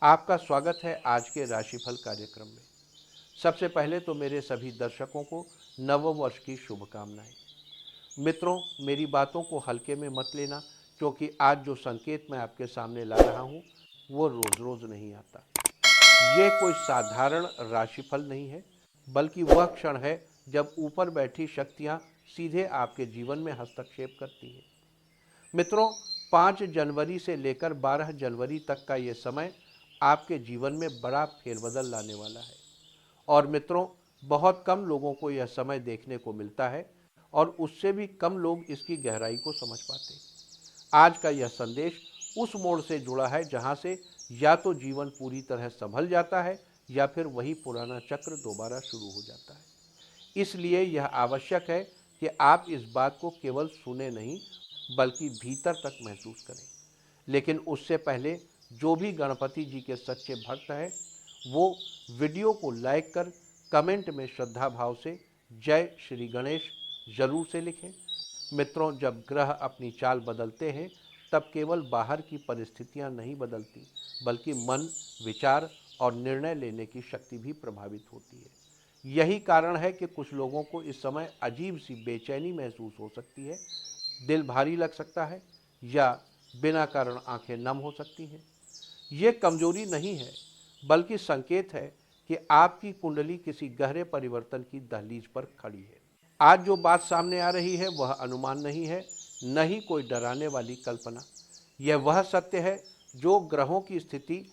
आपका स्वागत है आज के राशिफल कार्यक्रम में। सबसे पहले तो मेरे सभी दर्शकों को नव वर्ष की शुभकामनाएं। मित्रों, मेरी बातों को हल्के में मत लेना, क्योंकि आज जो संकेत मैं आपके सामने ला रहा हूं वो रोज रोज नहीं आता। ये कोई साधारण राशिफल नहीं है, बल्कि वह क्षण है जब ऊपर बैठी शक्तियां सीधे आपके जीवन में हस्तक्षेप करती हैं। मित्रों, 5 जनवरी से लेकर 12 जनवरी तक का ये समय आपके जीवन में बड़ा फेरबदल लाने वाला है। और मित्रों, बहुत कम लोगों को यह समय देखने को मिलता है और उससे भी कम लोग इसकी गहराई को समझ पाते हैं। आज का यह संदेश उस मोड़ से जुड़ा है जहां से या तो जीवन पूरी तरह संभल जाता है या फिर वही पुराना चक्र दोबारा शुरू हो जाता है। इसलिए यह आवश्यक है कि आप इस बात को केवल सुने नहीं, बल्कि भीतर तक महसूस करें। लेकिन उससे पहले जो भी गणपति जी के सच्चे भक्त हैं, वो वीडियो को लाइक कर कमेंट में श्रद्धा भाव से जय श्री गणेश जरूर से लिखें। मित्रों, जब ग्रह अपनी चाल बदलते हैं तब केवल बाहर की परिस्थितियां नहीं बदलती, बल्कि मन, विचार और निर्णय लेने की शक्ति भी प्रभावित होती है। यही कारण है कि कुछ लोगों को इस समय अजीब सी बेचैनी महसूस हो सकती है, दिल भारी लग सकता है या बिना कारण आंखें नम हो सकती हैं। ये कमजोरी नहीं है, बल्कि संकेत है कि आपकी कुंडली किसी गहरे परिवर्तन की दहलीज पर खड़ी है। आज जो बात सामने आ रही है वह अनुमान नहीं है, न ही कोई डराने वाली कल्पना। यह वह सत्य है जो ग्रहों की स्थिति,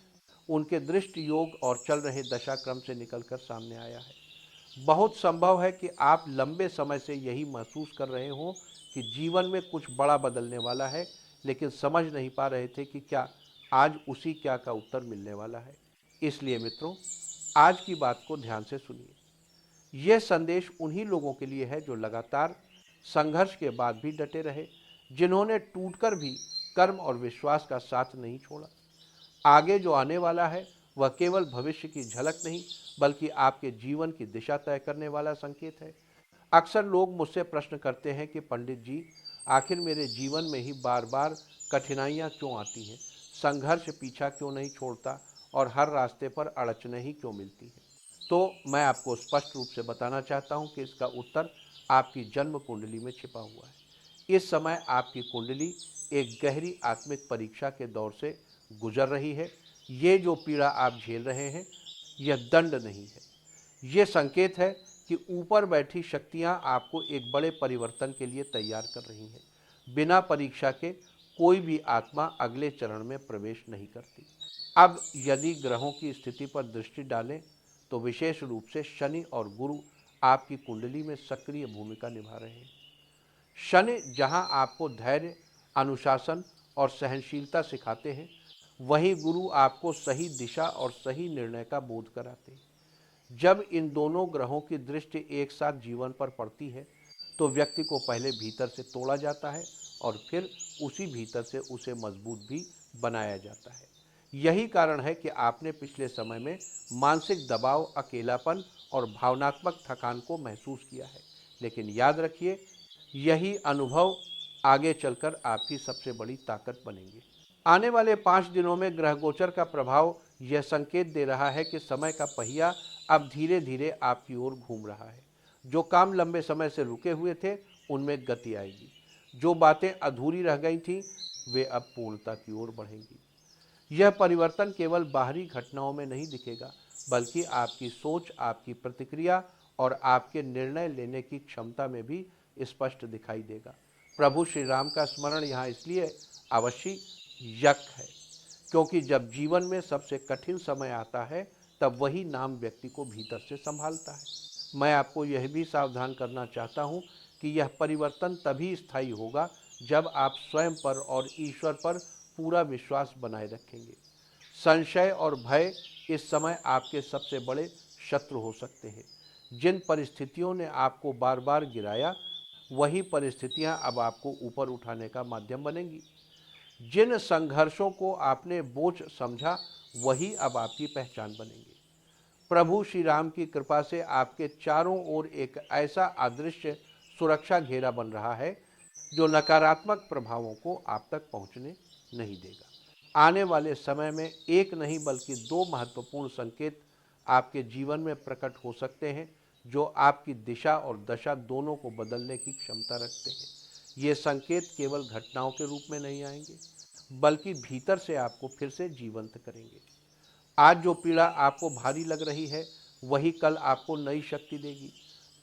उनके दृष्टि योग और चल रहे दशाक्रम से निकलकर सामने आया है। बहुत संभव है कि आप लंबे समय से यही महसूस कर रहे हों कि जीवन में कुछ बड़ा बदलने वाला है, लेकिन समझ नहीं पा रहे थे कि क्या आज उसी क्या का उत्तर मिलने वाला है। इसलिए मित्रों, आज की बात को ध्यान से सुनिए। यह संदेश उन्हीं लोगों के लिए है जो लगातार संघर्ष के बाद भी डटे रहे, जिन्होंने टूटकर भी कर्म और विश्वास का साथ नहीं छोड़ा। आगे जो आने वाला है वह केवल भविष्य की झलक नहीं, बल्कि आपके जीवन की दिशा तय करने वाला संकेत है। अक्सर लोग मुझसे प्रश्न करते हैं कि पंडित जी, आखिर मेरे जीवन में ही बार बार कठिनाइयाँ क्यों आती हैं, संघर्ष पीछा क्यों नहीं छोड़ता और हर रास्ते पर अड़चने ही क्यों मिलती हैं। तो मैं आपको स्पष्ट रूप से बताना चाहता हूँ कि इसका उत्तर आपकी जन्म कुंडली में छिपा हुआ है। इस समय आपकी कुंडली एक गहरी आत्मिक परीक्षा के दौर से गुजर रही है। ये जो पीड़ा आप झेल रहे हैं, यह दंड नहीं है, ये संकेत है कि ऊपर बैठी शक्तियां आपको एक बड़े परिवर्तन के लिए तैयार कर रही हैं। बिना परीक्षा के कोई भी आत्मा अगले चरण में प्रवेश नहीं करती। अब यदि ग्रहों की स्थिति पर दृष्टि डालें तो विशेष रूप से शनि और गुरु आपकी कुंडली में सक्रिय भूमिका निभा रहे हैं। शनि जहां आपको धैर्य, अनुशासन और सहनशीलता सिखाते हैं, वहीं गुरु आपको सही दिशा और सही निर्णय का बोध कराते हैं। जब इन दोनों ग्रहों की दृष्टि एक साथ जीवन पर पड़ती है तो व्यक्ति को पहले भीतर से तोड़ा जाता है और फिर उसी भीतर से उसे मजबूत भी बनाया जाता है। यही कारण है कि आपने पिछले समय में मानसिक दबाव, अकेलापन और भावनात्मक थकान को महसूस किया है। लेकिन याद रखिए, यही अनुभव आगे चलकर आपकी सबसे बड़ी ताकत बनेंगे। आने वाले 5 दिनों में ग्रह गोचर का प्रभाव यह संकेत दे रहा है कि समय का पहिया अब धीरे धीरे आपकी ओर घूम रहा है। जो काम लंबे समय से रुके हुए थे उनमें गति आएगी। जो बातें अधूरी रह गई थीं वे अब पूर्णता की ओर बढ़ेंगी। यह परिवर्तन केवल बाहरी घटनाओं में नहीं दिखेगा, बल्कि आपकी सोच, आपकी प्रतिक्रिया और आपके निर्णय लेने की क्षमता में भी स्पष्ट दिखाई देगा। प्रभु श्री राम का स्मरण यहाँ इसलिए आवश्यक है, क्योंकि जब जीवन में सबसे कठिन समय आता है तब वही नाम व्यक्ति को भीतर से संभालता है। मैं आपको यह भी सावधान करना चाहता हूँ कि यह परिवर्तन तभी स्थायी होगा जब आप स्वयं पर और ईश्वर पर पूरा विश्वास बनाए रखेंगे। संशय और भय इस समय आपके सबसे बड़े शत्रु हो सकते हैं। जिन परिस्थितियों ने आपको बार बार गिराया, वही परिस्थितियां अब आपको ऊपर उठाने का माध्यम बनेंगी। जिन संघर्षों को आपने बोझ समझा, वही अब आपकी पहचान बनेंगे। प्रभु श्री राम की कृपा से आपके चारों ओर एक ऐसा अदृश्य सुरक्षा घेरा बन रहा है जो नकारात्मक प्रभावों को आप तक पहुंचने नहीं देगा। आने वाले समय में एक नहीं बल्कि दो महत्वपूर्ण संकेत आपके जीवन में प्रकट हो सकते हैं, जो आपकी दिशा और दशा दोनों को बदलने की क्षमता रखते हैं। ये संकेत केवल घटनाओं के रूप में नहीं आएंगे, बल्कि भीतर से आपको फिर से जीवंत करेंगे। आज जो पीड़ा आपको भारी लग रही है, वही कल आपको नई शक्ति देगी।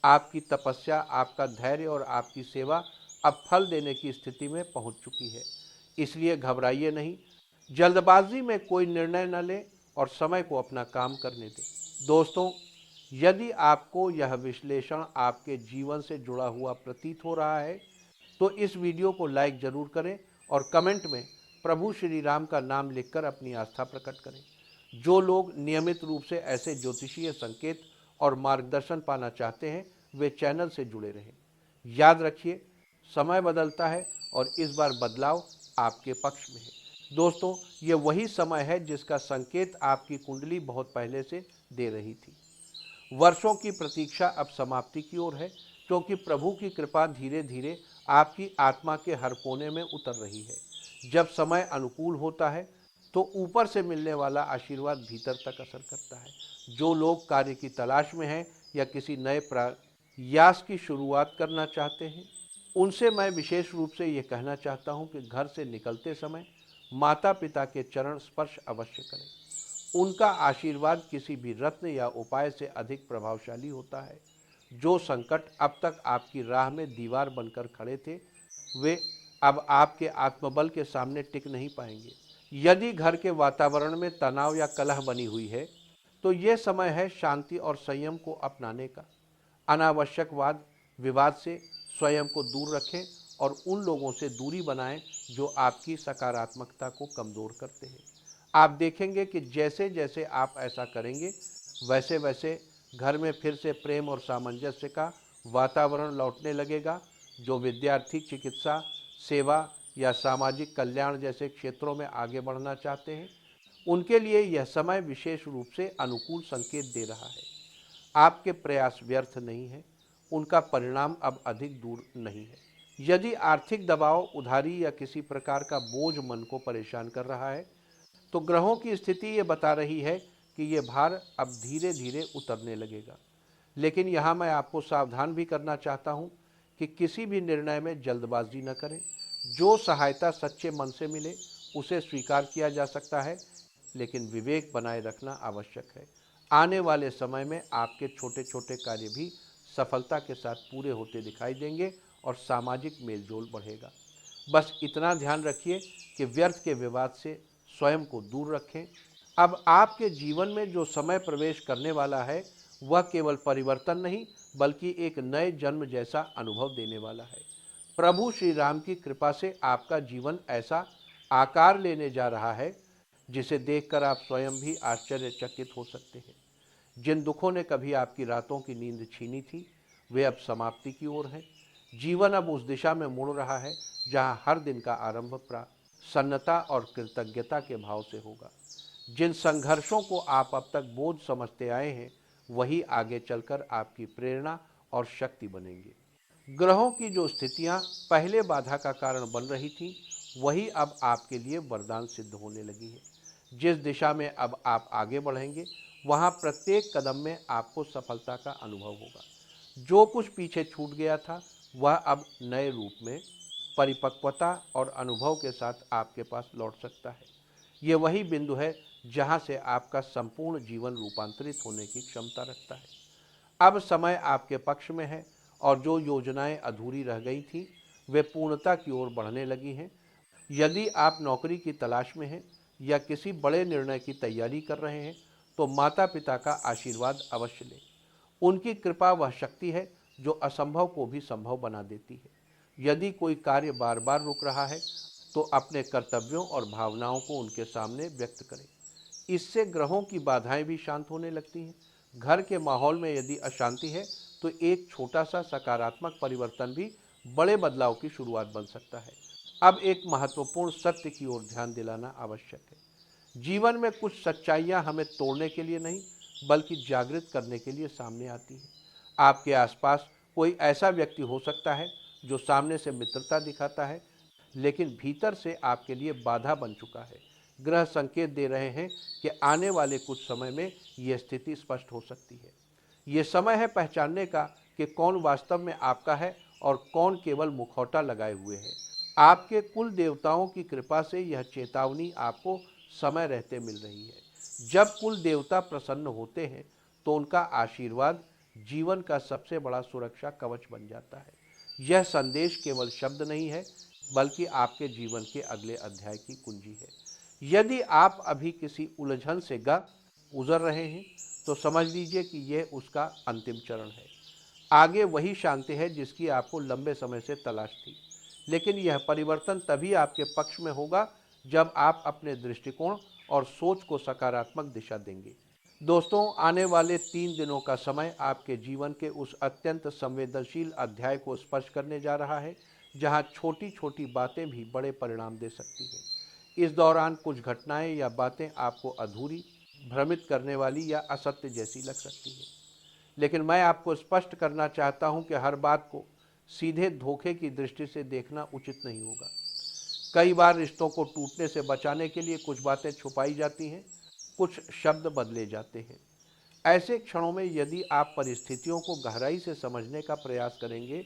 आपकी तपस्या, आपका धैर्य और आपकी सेवा अब फल देने की स्थिति में पहुंच चुकी है। इसलिए घबराइए नहीं, जल्दबाजी में कोई निर्णय न लें और समय को अपना काम करने दें। दोस्तों, यदि आपको यह विश्लेषण आपके जीवन से जुड़ा हुआ प्रतीत हो रहा है, तो इस वीडियो को लाइक जरूर करें और कमेंट में प्रभु श्री राम का नाम लिखकर अपनी आस्था प्रकट करें। जो लोग नियमित रूप से ऐसे ज्योतिषीय संकेत और मार्गदर्शन पाना चाहते हैं, वे चैनल से जुड़े रहें। याद रखिए, समय बदलता है और इस बार बदलाव आपके पक्ष में है। दोस्तों, ये वही समय है जिसका संकेत आपकी कुंडली बहुत पहले से दे रही थी। वर्षों की प्रतीक्षा अब समाप्ति की ओर है, क्योंकि प्रभु की कृपा धीरे धीरे आपकी आत्मा के हर कोने में उतर रही है। जब समय अनुकूल होता है, तो ऊपर से मिलने वाला आशीर्वाद भीतर तक असर करता है। जो लोग कार्य की तलाश में हैं या किसी नए प्रयास की शुरुआत करना चाहते हैं, उनसे मैं विशेष रूप से ये कहना चाहता हूँ कि घर से निकलते समय माता पिता के चरण स्पर्श अवश्य करें। उनका आशीर्वाद किसी भी रत्न या उपाय से अधिक प्रभावशाली होता है। जो संकट अब तक आपकी राह में दीवार बनकर खड़े थे, वे अब आपके आत्मबल के सामने टिक नहीं पाएंगे। यदि घर के वातावरण में तनाव या कलह बनी हुई है, तो ये समय है शांति और संयम को अपनाने का। अनावश्यक वाद विवाद से स्वयं को दूर रखें और उन लोगों से दूरी बनाएं जो आपकी सकारात्मकता को कमज़ोर करते हैं। आप देखेंगे कि जैसे जैसे आप ऐसा करेंगे, वैसे वैसे घर में फिर से प्रेम और सामंजस्य का वातावरण लौटने लगेगा। जो विद्यार्थी चिकित्सा, सेवा या सामाजिक कल्याण जैसे क्षेत्रों में आगे बढ़ना चाहते हैं, उनके लिए यह समय विशेष रूप से अनुकूल संकेत दे रहा है। आपके प्रयास व्यर्थ नहीं है, उनका परिणाम अब अधिक दूर नहीं है। यदि आर्थिक दबाव, उधारी या किसी प्रकार का बोझ मन को परेशान कर रहा है, तो ग्रहों की स्थिति ये बता रही है कि ये भार अब धीरे धीरे उतरने लगेगा। लेकिन यहाँ मैं आपको सावधान भी करना चाहता हूँ कि किसी भी निर्णय में जल्दबाजी न करें। जो सहायता सच्चे मन से मिले, उसे स्वीकार किया जा सकता है, लेकिन विवेक बनाए रखना आवश्यक है। आने वाले समय में आपके छोटे छोटे कार्य भी सफलता के साथ पूरे होते दिखाई देंगे और सामाजिक मेलजोल बढ़ेगा। बस इतना ध्यान रखिए कि व्यर्थ के विवाद से स्वयं को दूर रखें। अब आपके जीवन में जो समय प्रवेश करने वाला है, वह केवल परिवर्तन नहीं, बल्कि एक नए जन्म जैसा अनुभव देने वाला है। प्रभु श्री राम की कृपा से आपका जीवन ऐसा आकार लेने जा रहा है, जिसे देखकर आप स्वयं भी आश्चर्यचकित हो सकते हैं। जिन दुखों ने कभी आपकी रातों की नींद छीनी थी, वे अब समाप्ति की ओर हैं। जीवन अब उस दिशा में मुड़ रहा है जहां हर दिन का आरंभ प्रसन्नता और कृतज्ञता के भाव से होगा। जिन संघर्षों को आप अब तक बोझ समझते आए हैं, वही आगे चलकर आपकी प्रेरणा और शक्ति बनेंगे। ग्रहों की जो स्थितियां पहले बाधा का कारण बन रही थीं, वही अब आपके लिए वरदान सिद्ध होने लगी है। जिस दिशा में अब आप आगे बढ़ेंगे, वहां प्रत्येक कदम में आपको सफलता का अनुभव होगा। जो कुछ पीछे छूट गया था, वह अब नए रूप में परिपक्वता और अनुभव के साथ आपके पास लौट सकता है। ये वही बिंदु है जहां से आपका संपूर्ण जीवन रूपांतरित होने की क्षमता रखता है। अब समय आपके पक्ष में है और जो योजनाएं अधूरी रह गई थीं, वे पूर्णता की ओर बढ़ने लगी हैं। यदि आप नौकरी की तलाश में हैं या किसी बड़े निर्णय की तैयारी कर रहे हैं, तो माता पिता का आशीर्वाद अवश्य लें। उनकी कृपा वह शक्ति है जो असंभव को भी संभव बना देती है। यदि कोई कार्य बार बार रुक रहा है, तो अपने कर्तव्यों और भावनाओं को उनके सामने व्यक्त करें। इससे ग्रहों की बाधाएं भी शांत होने लगती हैं। घर के माहौल में यदि अशांति है, तो एक छोटा सा सकारात्मक परिवर्तन भी बड़े बदलाव की शुरुआत बन सकता है। अब एक महत्वपूर्ण सत्य की ओर ध्यान दिलाना आवश्यक है। जीवन में कुछ सच्चाइयां हमें तोड़ने के लिए नहीं, बल्कि जागृत करने के लिए सामने आती हैं। आपके आसपास कोई ऐसा व्यक्ति हो सकता है जो सामने से मित्रता दिखाता है, लेकिन भीतर से आपके लिए बाधा बन चुका है। ग्रह संकेत दे रहे हैं कि आने वाले कुछ समय में यह स्थिति स्पष्ट हो सकती है। ये समय है पहचानने का कि कौन वास्तव में आपका है और कौन केवल मुखौटा लगाए हुए है। आपके कुल देवताओं की कृपा से यह चेतावनी आपको समय रहते मिल रही है। जब कुल देवता प्रसन्न होते हैं तो उनका आशीर्वाद जीवन का सबसे बड़ा सुरक्षा कवच बन जाता है। यह संदेश केवल शब्द नहीं है, बल्कि आपके जीवन के अगले अध्याय की कुंजी है। यदि आप अभी किसी उलझन से गुजर रहे हैं तो समझ लीजिए कि यह उसका अंतिम चरण है। आगे वही शांति है जिसकी आपको लंबे समय से तलाश थी। लेकिन यह परिवर्तन तभी आपके पक्ष में होगा जब आप अपने दृष्टिकोण और सोच को सकारात्मक दिशा देंगे। दोस्तों, आने वाले 3 दिनों का समय आपके जीवन के उस अत्यंत संवेदनशील अध्याय को स्पर्श करने जा रहा है जहां छोटी छोटी बातें भी बड़े परिणाम दे सकती हैं। इस दौरान कुछ घटनाएं या बातें आपको अधूरी, भ्रमित करने वाली या असत्य जैसी लग सकती है, लेकिन मैं आपको स्पष्ट करना चाहता हूं कि हर बात को सीधे धोखे की दृष्टि से देखना उचित नहीं होगा। कई बार रिश्तों को टूटने से बचाने के लिए कुछ बातें छुपाई जाती हैं, कुछ शब्द बदले जाते हैं। ऐसे क्षणों में यदि आप परिस्थितियों को गहराई से समझने का प्रयास करेंगे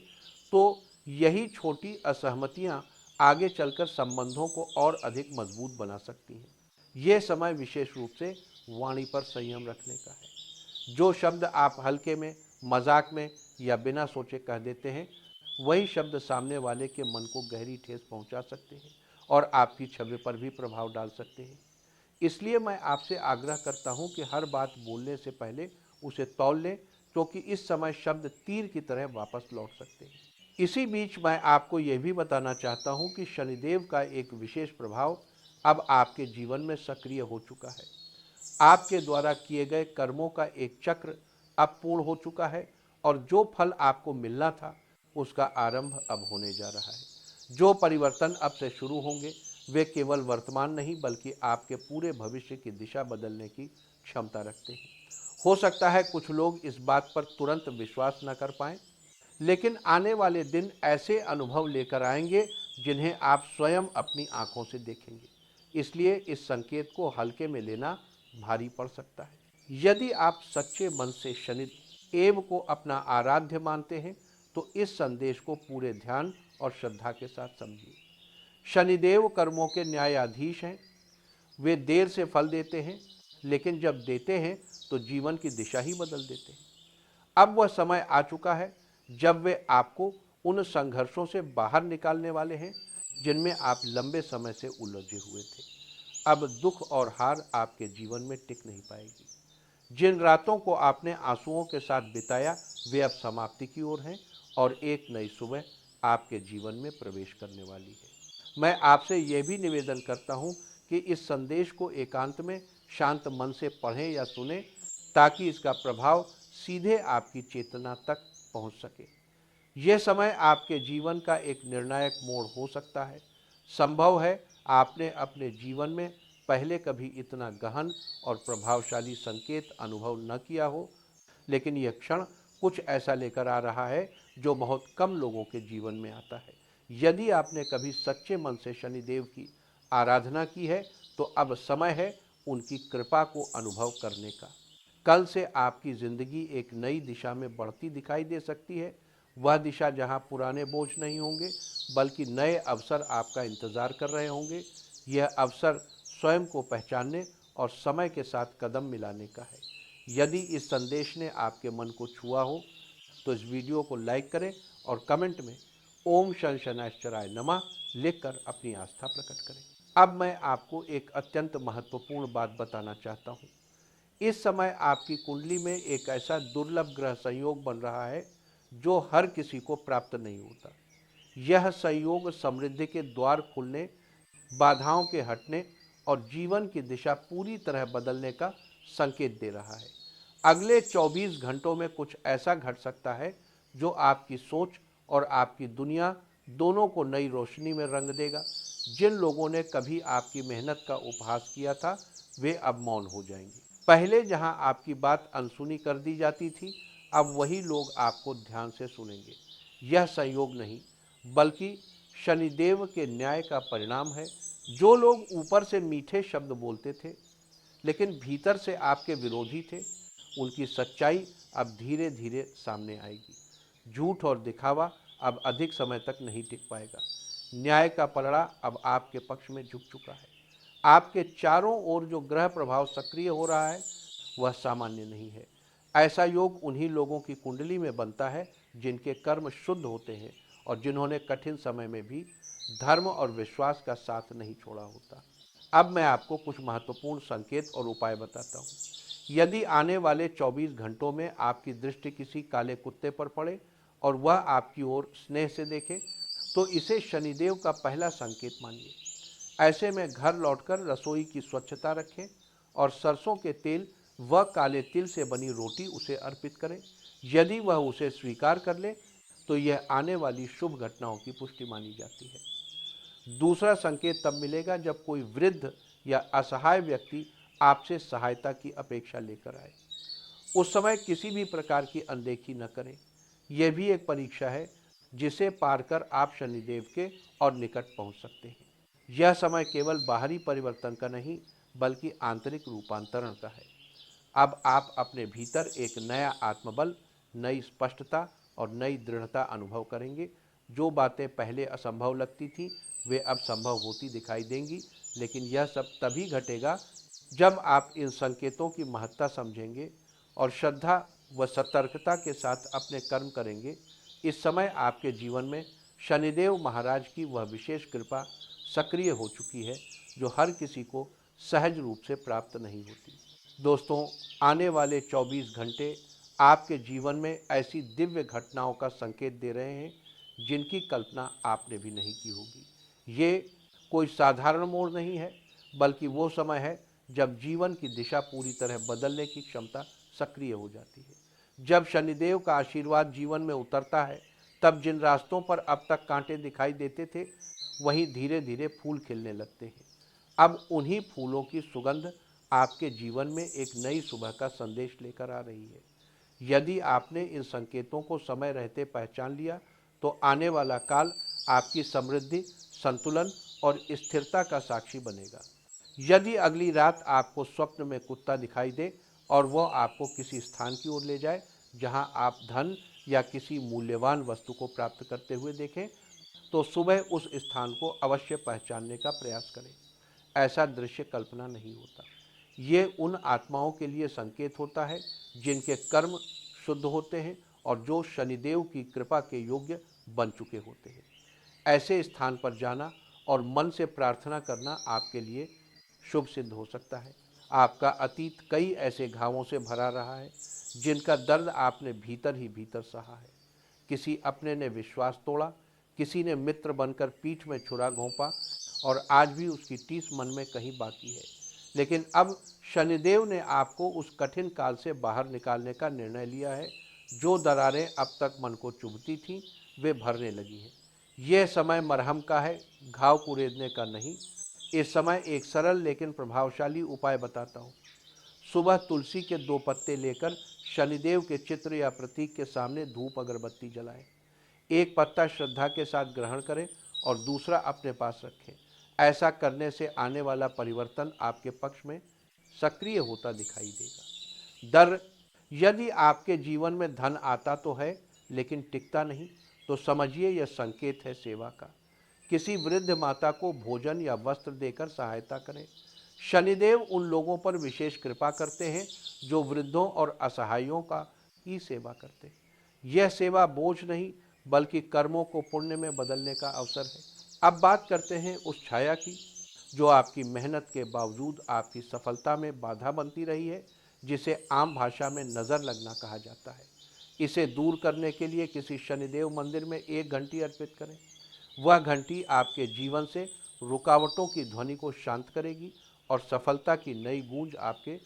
तो यही छोटी असहमतियां आगे चलकर संबंधों को और अधिक मजबूत बना सकती हैं। ये समय विशेष रूप से वाणी पर संयम रखने का है। जो शब्द आप हल्के में, मजाक में या बिना सोचे कह देते हैं, वही शब्द सामने वाले के मन को गहरी ठेस पहुंचा सकते हैं और आपकी छवि पर भी प्रभाव डाल सकते हैं। इसलिए मैं आपसे आग्रह करता हूं कि हर बात बोलने से पहले उसे तौल लें, क्योंकि इस समय शब्द तीर की तरह वापस लौट सकते हैं। इसी बीच मैं आपको यह भी बताना चाहता हूं कि शनिदेव का एक विशेष प्रभाव अब आपके जीवन में सक्रिय हो चुका है। आपके द्वारा किए गए कर्मों का एक चक्र अब पूर्ण हो चुका है और जो फल आपको मिलना था उसका आरंभ अब होने जा रहा है। जो परिवर्तन अब से शुरू होंगे वे केवल वर्तमान नहीं बल्कि आपके पूरे भविष्य की दिशा बदलने की क्षमता रखते हैं। हो सकता है कुछ लोग इस बात पर तुरंत विश्वास न कर पाएं, लेकिन आने वाले दिन ऐसे अनुभव लेकर आएंगे जिन्हें आप स्वयं अपनी आंखों से देखेंगे। इसलिए इस संकेत को हल्के में लेना भारी पड़ सकता है। यदि आप सच्चे मन से शनि एव को अपना आराध्य मानते हैं तो इस संदेश को पूरे ध्यान और श्रद्धा के साथ समझिए। शनिदेव कर्मों के न्यायाधीश हैं। वे देर से फल देते हैं, लेकिन जब देते हैं तो जीवन की दिशा ही बदल देते हैं। अब वह समय आ चुका है जब वे आपको उन संघर्षों से बाहर निकालने वाले हैं जिनमें आप लंबे समय से उलझे हुए थे। अब दुख और हार आपके जीवन में टिक नहीं पाएगी। जिन रातों को आपने आंसुओं के साथ बिताया वे अब समाप्ति की ओर हैं और एक नई सुबह आपके जीवन में प्रवेश करने वाली है। मैं आपसे यह भी निवेदन करता हूं कि इस संदेश को एकांत में शांत मन से पढ़ें या सुने, ताकि इसका प्रभाव सीधे आपकी चेतना तक पहुंच सके। यह समय आपके जीवन का एक निर्णायक मोड़ हो सकता है। संभव है आपने अपने जीवन में पहले कभी इतना गहन और प्रभावशाली संकेत अनुभव न किया हो, लेकिन यह क्षण कुछ ऐसा लेकर आ रहा है जो बहुत कम लोगों के जीवन में आता है। यदि आपने कभी सच्चे मन से शनिदेव की आराधना की है तो अब समय है उनकी कृपा को अनुभव करने का। कल से आपकी जिंदगी एक नई दिशा में बढ़ती दिखाई दे सकती है। वह दिशा जहां पुराने बोझ नहीं होंगे बल्कि नए अवसर आपका इंतजार कर रहे होंगे। यह अवसर स्वयं को पहचानने और समय के साथ कदम मिलाने का है। यदि इस संदेश ने आपके मन को छुआ हो तो इस वीडियो को लाइक करें और कमेंट में ओम शन शनैश्चराय नमः लिखकर अपनी आस्था प्रकट करें। अब मैं आपको एक अत्यंत महत्वपूर्ण बात बताना चाहता हूँ। इस समय आपकी कुंडली में एक ऐसा दुर्लभ ग्रह संयोग बन रहा है जो हर किसी को प्राप्त नहीं होता। यह संयोग समृद्धि के द्वार खुलने, बाधाओं के हटने और जीवन की दिशा पूरी तरह बदलने का संकेत दे रहा है। अगले 24 घंटों में कुछ ऐसा घट सकता है जो आपकी सोच और आपकी दुनिया दोनों को नई रोशनी में रंग देगा। जिन लोगों ने कभी आपकी मेहनत का उपहास किया था वे अब मौन हो जाएंगे। पहले जहां आपकी बात अनसुनी कर दी जाती थी, अब वही लोग आपको ध्यान से सुनेंगे। यह संयोग नहीं बल्कि शनिदेव के न्याय का परिणाम है। जो लोग ऊपर से मीठे शब्द बोलते थे लेकिन भीतर से आपके विरोधी थे, उनकी सच्चाई अब धीरे धीरे सामने आएगी। झूठ और दिखावा अब अधिक समय तक नहीं टिक पाएगा। न्याय का पलड़ा अब आपके पक्ष में झुक चुका है। आपके चारों ओर जो ग्रह प्रभाव सक्रिय हो रहा है वह सामान्य नहीं है। ऐसा योग उन्हीं लोगों की कुंडली में बनता है जिनके कर्म शुद्ध होते हैं और जिन्होंने कठिन समय में भी धर्म और विश्वास का साथ नहीं छोड़ा होता। अब मैं आपको कुछ महत्वपूर्ण संकेत और उपाय बताता हूँ। यदि आने वाले 24 घंटों में आपकी दृष्टि किसी काले कुत्ते पर पड़े और वह आपकी ओर स्नेह से देखे, तो इसे शनिदेव का पहला संकेत मानिए। ऐसे में घर लौटकर रसोई की स्वच्छता रखें और सरसों के तेल व काले तिल से बनी रोटी उसे अर्पित करें। यदि वह उसे स्वीकार कर ले तो यह आने वाली शुभ घटनाओं की पुष्टि मानी जाती है। दूसरा संकेत तब मिलेगा जब कोई वृद्ध या असहाय व्यक्ति आपसे सहायता की अपेक्षा लेकर आए। उस समय किसी भी प्रकार की अनदेखी न करें। यह भी एक परीक्षा है जिसे पार कर आप शनिदेव के और निकट पहुंच सकते हैं। यह समय केवल बाहरी परिवर्तन का नहीं बल्कि आंतरिक रूपांतरण का है। अब आप अपने भीतर एक नया आत्मबल, नई स्पष्टता और नई दृढ़ता अनुभव करेंगे। जो बातें पहले असंभव लगती थी वे अब संभव होती दिखाई देंगी, लेकिन यह सब तभी घटेगा जब आप इन संकेतों की महत्ता समझेंगे और श्रद्धा व सतर्कता के साथ अपने कर्म करेंगे। इस समय आपके जीवन में शनिदेव महाराज की वह विशेष कृपा सक्रिय हो चुकी है जो हर किसी को सहज रूप से प्राप्त नहीं होती। दोस्तों, आने वाले 24 घंटे आपके जीवन में ऐसी दिव्य घटनाओं का संकेत दे रहे हैं जिनकी कल्पना आपने भी नहीं की होगी। ये कोई साधारण मोड़ नहीं है बल्कि वो समय है जब जीवन की दिशा पूरी तरह बदलने की क्षमता सक्रिय हो जाती है। जब शनिदेव का आशीर्वाद जीवन में उतरता है तब जिन रास्तों पर अब तक कांटे दिखाई देते थे वहीं धीरे धीरे फूल खिलने लगते हैं। अब उन्हीं फूलों की सुगंध आपके जीवन में एक नई सुबह का संदेश लेकर आ रही है। यदि आपने इन संकेतों को समय रहते पहचान लिया तो आने वाला काल आपकी समृद्धि, संतुलन और स्थिरता का साक्षी बनेगा। यदि अगली रात आपको स्वप्न में कुत्ता दिखाई दे और वह आपको किसी स्थान की ओर ले जाए जहां आप धन या किसी मूल्यवान वस्तु को प्राप्त करते हुए देखें, तो सुबह उस स्थान को अवश्य पहचानने का प्रयास करें। ऐसा दृश्य कल्पना नहीं होता। ये उन आत्माओं के लिए संकेत होता है जिनके कर्म शुद्ध होते हैं और जो शनिदेव की कृपा के योग्य बन चुके होते हैं। ऐसे स्थान पर जाना और मन से प्रार्थना करना आपके लिए शुभ सिद्ध हो सकता है। आपका अतीत कई ऐसे घावों से भरा रहा है जिनका दर्द आपने भीतर ही भीतर सहा है। किसी अपने ने विश्वास तोड़ा, किसी ने मित्र बनकर पीठ में छुरा घोंपा और आज भी उसकी टीस मन में कहीं बाकी है। लेकिन अब शनिदेव ने आपको उस कठिन काल से बाहर निकालने का निर्णय लिया है। जो दरारें अब तक मन को चुभती थीं वे भरने लगी हैं। यह समय मरहम का है, घाव कुरेदने का नहीं। इस समय एक सरल लेकिन प्रभावशाली उपाय बताता हूँ। सुबह तुलसी के 2 पत्ते लेकर शनिदेव के चित्र या प्रतीक के सामने धूप अगरबत्ती जलाएं। एक पत्ता श्रद्धा के साथ ग्रहण करें और दूसरा अपने पास रखें। ऐसा करने से आने वाला परिवर्तन आपके पक्ष में सक्रिय होता दिखाई देगा। दर यदि आपके जीवन में धन आता तो है लेकिन टिकता नहीं, तो समझिए यह संकेत है सेवा का। किसी वृद्ध माता को भोजन या वस्त्र देकर सहायता करें। शनिदेव उन लोगों पर विशेष कृपा करते हैं जो वृद्धों और असहायों का की सेवा करते हैं। यह सेवा बोझ नहीं बल्कि कर्मों को पुण्य में बदलने का अवसर है। अब बात करते हैं उस छाया की जो आपकी मेहनत के बावजूद आपकी सफलता में बाधा बनती रही है, जिसे आम भाषा में नज़र लगना कहा जाता है। इसे दूर करने के लिए किसी शनिदेव मंदिर में एक घंटी अर्पित करें। वह घंटी आपके जीवन से रुकावटों की ध्वनि को शांत करेगी और सफलता की नई गूंज आपके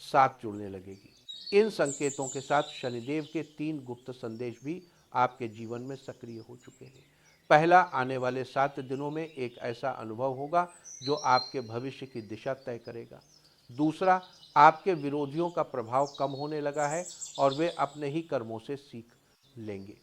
साथ जुड़ने लगेगी। इन संकेतों के साथ शनिदेव के 3 गुप्त संदेश भी आपके जीवन में सक्रिय हो चुके हैं। पहला, आने वाले 7 दिनों में एक ऐसा अनुभव होगा जो आपके भविष्य की दिशा तय करेगा। दूसरा, आपके विरोधियों का प्रभाव कम होने लगा है और वे अपने ही कर्मों से सीख लेंगे।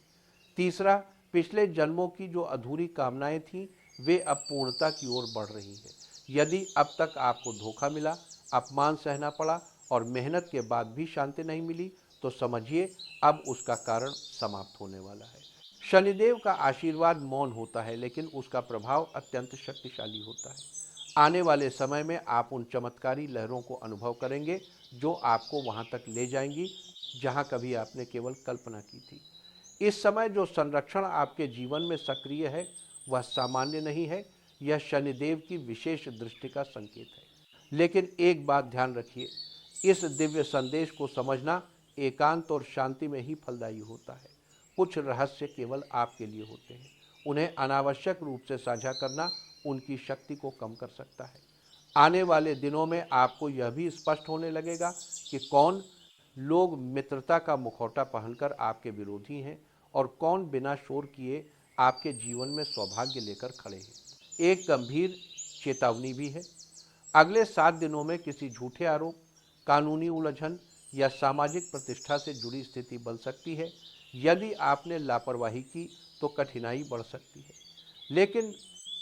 तीसरा, पिछले जन्मों की जो अधूरी कामनाएं थीं वे अब पूर्णता की ओर बढ़ रही हैं। यदि अब तक आपको धोखा मिला, अपमान सहना पड़ा और मेहनत के बाद भी शांति नहीं मिली, तो समझिए अब उसका कारण समाप्त होने वाला है। शनिदेव का आशीर्वाद मौन होता है, लेकिन उसका प्रभाव अत्यंत शक्तिशाली होता है। आने वाले समय में आप उन चमत्कारी लहरों को अनुभव करेंगे जो आपको वहां तक ले जाएंगी जहां कभी आपने केवल कल्पना की थी। इस समय जो संरक्षण आपके जीवन में सक्रिय है वह सामान्य नहीं है, यह शनिदेव की विशेष दृष्टि का संकेत है। लेकिन एक बात ध्यान रखिए, इस दिव्य संदेश को समझना एकांत और शांति में ही फलदायी होता है। कुछ रहस्य केवल आपके लिए होते हैं, उन्हें अनावश्यक रूप से साझा करना उनकी शक्ति को कम कर सकता है। आने वाले दिनों में आपको यह भी स्पष्ट होने लगेगा कि कौन लोग मित्रता का मुखौटा पहनकर आपके विरोधी हैं और कौन बिना शोर किए आपके जीवन में सौभाग्य लेकर खड़े हैं। एक गंभीर चेतावनी भी है, अगले 7 दिनों में किसी झूठे आरोप, कानूनी उलझन या सामाजिक प्रतिष्ठा से जुड़ी स्थिति बन सकती है। यदि आपने लापरवाही की तो कठिनाई बढ़ सकती है, लेकिन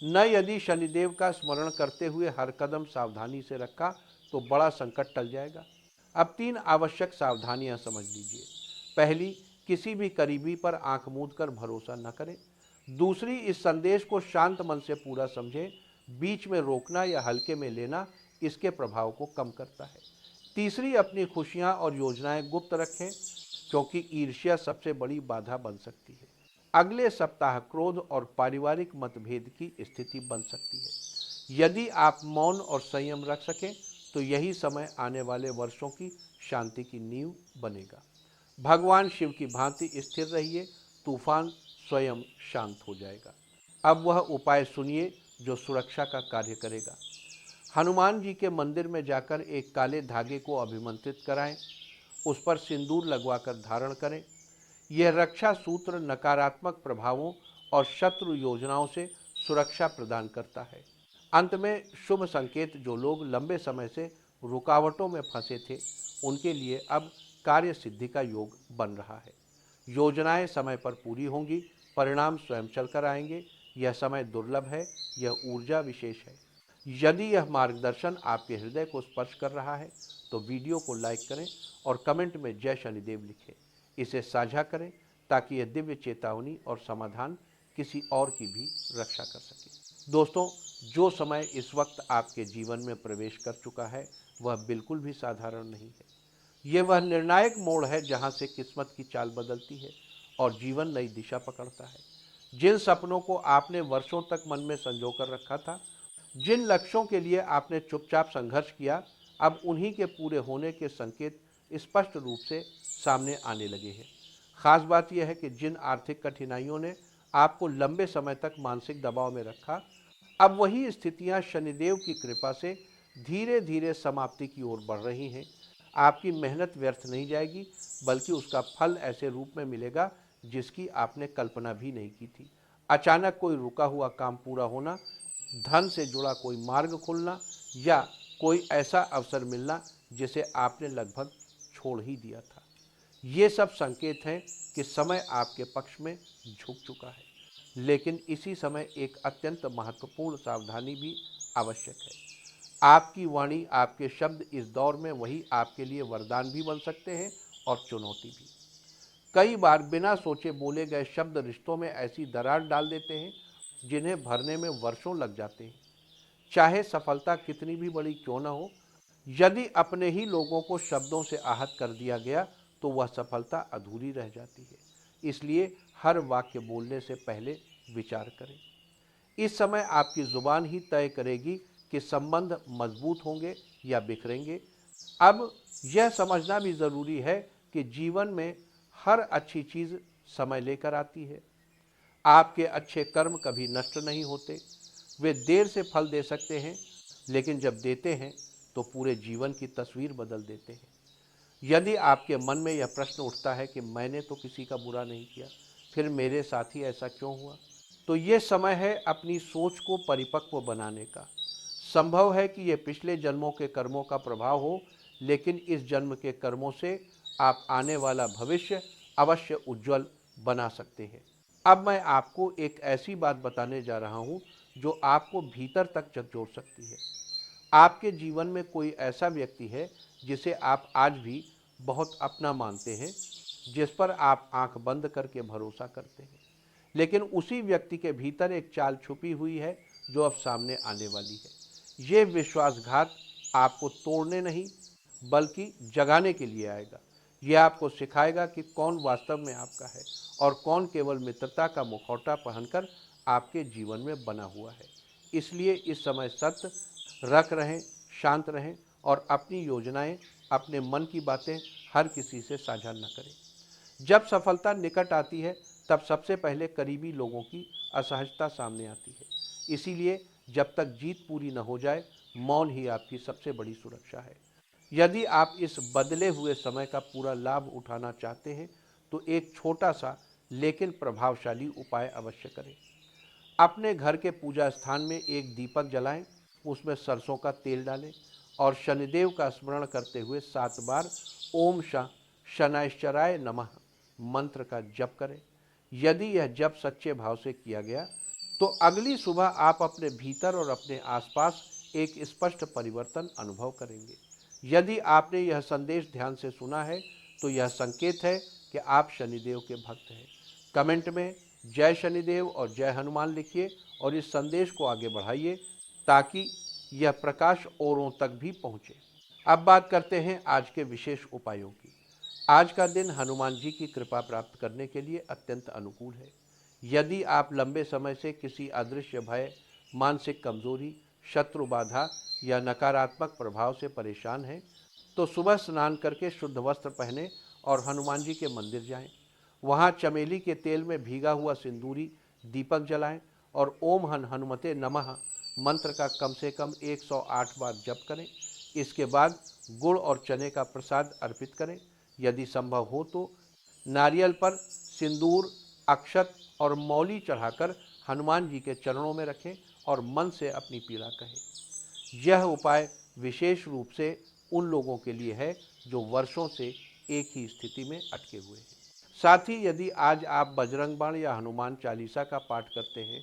न यदि शनिदेव का स्मरण करते हुए हर कदम सावधानी से रखा तो बड़ा संकट टल जाएगा। अब 3 आवश्यक सावधानियां समझ लीजिए। पहली, किसी भी करीबी पर आंख मूंद कर भरोसा न करें। दूसरी, इस संदेश को शांत मन से पूरा समझें। बीच में रोकना या हल्के में लेना इसके प्रभाव को कम करता है। तीसरी, अपनी खुशियां और योजनाएं गुप्त रखें, क्योंकि ईर्ष्या सबसे बड़ी बाधा बन सकती है। अगले सप्ताह क्रोध और पारिवारिक मतभेद की स्थिति बन सकती है। यदि आप मौन और संयम रख सकें तो यही समय आने वाले वर्षों की शांति की नींव बनेगा। भगवान शिव की भांति स्थिर रहिए, तूफान स्वयं शांत हो जाएगा। अब वह उपाय सुनिए जो सुरक्षा का कार्य करेगा। हनुमान जी के मंदिर में जाकर एक काले धागे को अभिमंत्रित कराएं, उस पर सिंदूर लगवाकर धारण करें। यह रक्षा सूत्र नकारात्मक प्रभावों और शत्रु योजनाओं से सुरक्षा प्रदान करता है। अंत में शुभ संकेत, जो लोग लंबे समय से रुकावटों में फंसे थे उनके लिए अब कार्य सिद्धि का योग बन रहा है। योजनाएं समय पर पूरी होंगी, परिणाम स्वयं चलकर आएंगे। यह समय दुर्लभ है, यह ऊर्जा विशेष है। यदि यह मार्गदर्शन आपके हृदय को स्पर्श कर रहा है तो वीडियो को लाइक करें और कमेंट में जय शनिदेव लिखें। इसे साझा करें ताकि यह दिव्य चेतावनी और समाधान किसी और की भी रक्षा कर सके। दोस्तों, जो समय इस वक्त आपके जीवन में प्रवेश कर चुका है वह बिल्कुल भी साधारण नहीं है। ये वह निर्णायक मोड़ है जहां से किस्मत की चाल बदलती है और जीवन नई दिशा पकड़ता है। जिन सपनों को आपने वर्षों तक मन में संजो कर रखा था, जिन लक्ष्यों के लिए आपने चुपचाप संघर्ष किया, अब उन्हीं के पूरे होने के संकेत स्पष्ट रूप से सामने आने लगे हैं। खास बात यह है कि जिन आर्थिक कठिनाइयों ने आपको लंबे समय तक मानसिक दबाव में रखा, अब वही स्थितियां शनिदेव की कृपा से धीरे धीरे समाप्ति की ओर बढ़ रही हैं। आपकी मेहनत व्यर्थ नहीं जाएगी, बल्कि उसका फल ऐसे रूप में मिलेगा जिसकी आपने कल्पना भी नहीं की थी। अचानक कोई रुका हुआ काम पूरा होना, धन से जुड़ा कोई मार्ग खुलना या कोई ऐसा अवसर मिलना जिसे आपने लगभग छोड़ ही दिया था, ये सब संकेत हैं कि समय आपके पक्ष में झुक चुका है। लेकिन इसी समय एक अत्यंत महत्वपूर्ण सावधानी भी आवश्यक है। आपकी वाणी, आपके शब्द इस दौर में वही आपके लिए वरदान भी बन सकते हैं और चुनौती भी। कई बार बिना सोचे बोले गए शब्द रिश्तों में ऐसी दरार डाल देते हैं जिन्हें भरने में वर्षों लग जाते हैं। चाहे सफलता कितनी भी बड़ी क्यों न हो, यदि अपने ही लोगों को शब्दों से आहत कर दिया गया तो वह सफलता अधूरी रह जाती है। इसलिए हर वाक्य बोलने से पहले विचार करें। इस समय आपकी जुबान ही तय करेगी कि संबंध मजबूत होंगे या बिखरेंगे। अब यह समझना भी जरूरी है कि जीवन में हर अच्छी चीज समय लेकर आती है। आपके अच्छे कर्म कभी नष्ट नहीं होते, वे देर से फल दे सकते हैं, लेकिन जब देते हैं तो पूरे जीवन की तस्वीर बदल देते हैं। यदि आपके मन में यह प्रश्न उठता है कि मैंने तो किसी का बुरा नहीं किया, फिर मेरे साथ ही ऐसा क्यों हुआ, तो ये समय है अपनी सोच को परिपक्व बनाने का। संभव है कि ये पिछले जन्मों के कर्मों का प्रभाव हो, लेकिन इस जन्म के कर्मों से आप आने वाला भविष्य अवश्य उज्जवल बना सकते हैं। अब मैं आपको एक ऐसी बात बताने जा रहा हूं जो आपको भीतर तक झकझोर सकती है। आपके जीवन में कोई ऐसा व्यक्ति है जिसे आप आज भी बहुत अपना मानते हैं, जिस पर आप आंख बंद करके भरोसा करते हैं, लेकिन उसी व्यक्ति के भीतर एक चाल छुपी हुई है जो अब सामने आने वाली है। ये विश्वासघात आपको तोड़ने नहीं बल्कि जगाने के लिए आएगा। यह आपको सिखाएगा कि कौन वास्तव में आपका है और कौन केवल मित्रता का मुखौटा पहनकर आपके जीवन में बना हुआ है। इसलिए इस समय सत्य रख रहें, शांत रहें और अपनी योजनाएं, अपने मन की बातें हर किसी से साझा न करें। जब सफलता निकट आती है तब सबसे पहले करीबी लोगों की असहजता सामने आती है। इसीलिए जब तक जीत पूरी न हो जाए, मौन ही आपकी सबसे बड़ी सुरक्षा है। यदि आप इस बदले हुए समय का पूरा लाभ उठाना चाहते हैं तो एक छोटा सा लेकिन प्रभावशाली उपाय अवश्य करें। अपने घर के पूजा स्थान में एक दीपक जलाएं, उसमें सरसों का तेल डालें और शनिदेव का स्मरण करते हुए 7 बार ओम शनैश्चराय नमः मंत्र का जप करें। यदि यह जप सच्चे भाव से किया गया तो अगली सुबह आप अपने भीतर और अपने आसपास एक स्पष्ट परिवर्तन अनुभव करेंगे। यदि आपने यह संदेश ध्यान से सुना है तो यह संकेत है कि आप शनिदेव के भक्त हैं। कमेंट में जय शनिदेव और जय हनुमान लिखिए और इस संदेश को आगे बढ़ाइए ताकि यह प्रकाश औरों तक भी पहुंचे। अब बात करते हैं आज के विशेष उपायों की। आज का दिन हनुमान जी की कृपा प्राप्त करने के लिए अत्यंत अनुकूल है। यदि आप लंबे समय से किसी अदृश्य भय, मानसिक कमजोरी, शत्रु बाधा या नकारात्मक प्रभाव से परेशान हैं, तो सुबह स्नान करके शुद्ध वस्त्र पहने और हनुमान जी के मंदिर जाएं। वहां चमेली के तेल में भीगा हुआ सिंदूरी दीपक जलाएं और ओम हनुमते नमः मंत्र का कम से कम 108 बार जप करें। इसके बाद गुड़ और चने का प्रसाद अर्पित करें। यदि संभव हो तो नारियल पर सिंदूर, अक्षत और मौली चढ़ाकर हनुमान जी के चरणों में रखें और मन से अपनी पीड़ा कहें। यह उपाय विशेष रूप से उन लोगों के लिए है जो वर्षों से एक ही स्थिति में अटके हुए हैं। साथ ही यदि आज आप बजरंग बाण या हनुमान चालीसा का पाठ करते हैं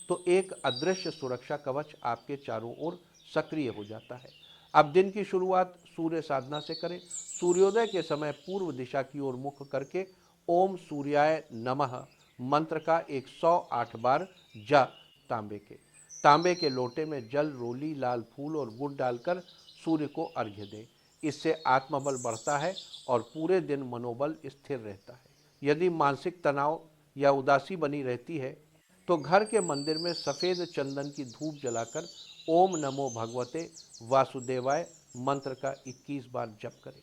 तो एक अदृश्य सुरक्षा कवच आपके चारों ओर सक्रिय हो जाता है। अब दिन की शुरुआत सूर्य साधना से करें। सूर्योदय के समय पूर्व दिशा की ओर मुख करके ओम सूर्याय नमः मंत्र का 108 बार जप तांबे के लोटे में जल, रोली, लाल फूल और गुड़ डालकर सूर्य को अर्घ्य दें। इससे आत्मबल बढ़ता है और पूरे दिन मनोबल स्थिर रहता है। यदि मानसिक तनाव या उदासी बनी रहती है तो घर के मंदिर में सफ़ेद चंदन की धूप जलाकर ओम नमो भगवते वासुदेवाय मंत्र का 21 बार जप करें।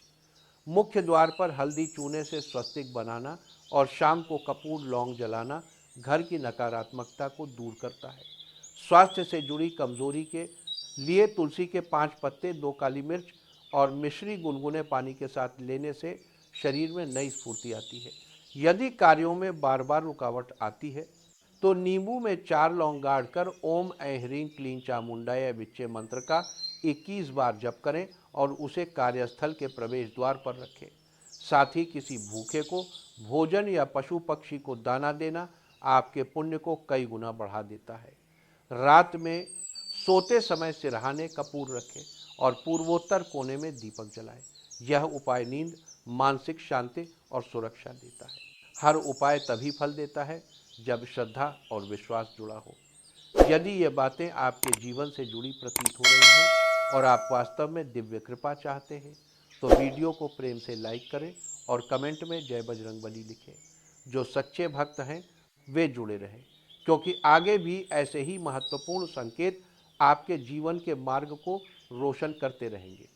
मुख्य द्वार पर हल्दी चूने से स्वस्तिक बनाना और शाम को कपूर लौंग जलाना घर की नकारात्मकता को दूर करता है। स्वास्थ्य से जुड़ी कमजोरी के लिए तुलसी के 5 पत्ते, 2 काली मिर्च और मिश्री गुनगुने पानी के साथ लेने से शरीर में नई स्फूर्ति आती है। यदि कार्यों में बार बार रुकावट आती है तो नींबू में 4 लौंग गाड़कर ओम ऐं ह्रीं क्लीं चामुंडाय विच्चे मंत्र का 21 बार जप करें और उसे कार्यस्थल के प्रवेश द्वार पर रखें। साथ ही किसी भूखे को भोजन या पशु पक्षी को दाना देना आपके पुण्य को कई गुना बढ़ा देता है। रात में सोते समय सिरहाने कपूर रखें और पूर्वोत्तर कोने में दीपक जलाएं। यह उपाय नींद, मानसिक शांति और सुरक्षा देता है। हर उपाय तभी फल देता है जब श्रद्धा और विश्वास जुड़ा हो। यदि ये बातें आपके जीवन से जुड़ी प्रतीत हो रही हैं और आप वास्तव में दिव्य कृपा चाहते हैं तो वीडियो को प्रेम से लाइक करें और कमेंट में जय बजरंगबली लिखें। जो सच्चे भक्त हैं वे जुड़े रहें, क्योंकि आगे भी ऐसे ही महत्वपूर्ण संकेत आपके जीवन के मार्ग को रोशन करते रहेंगे।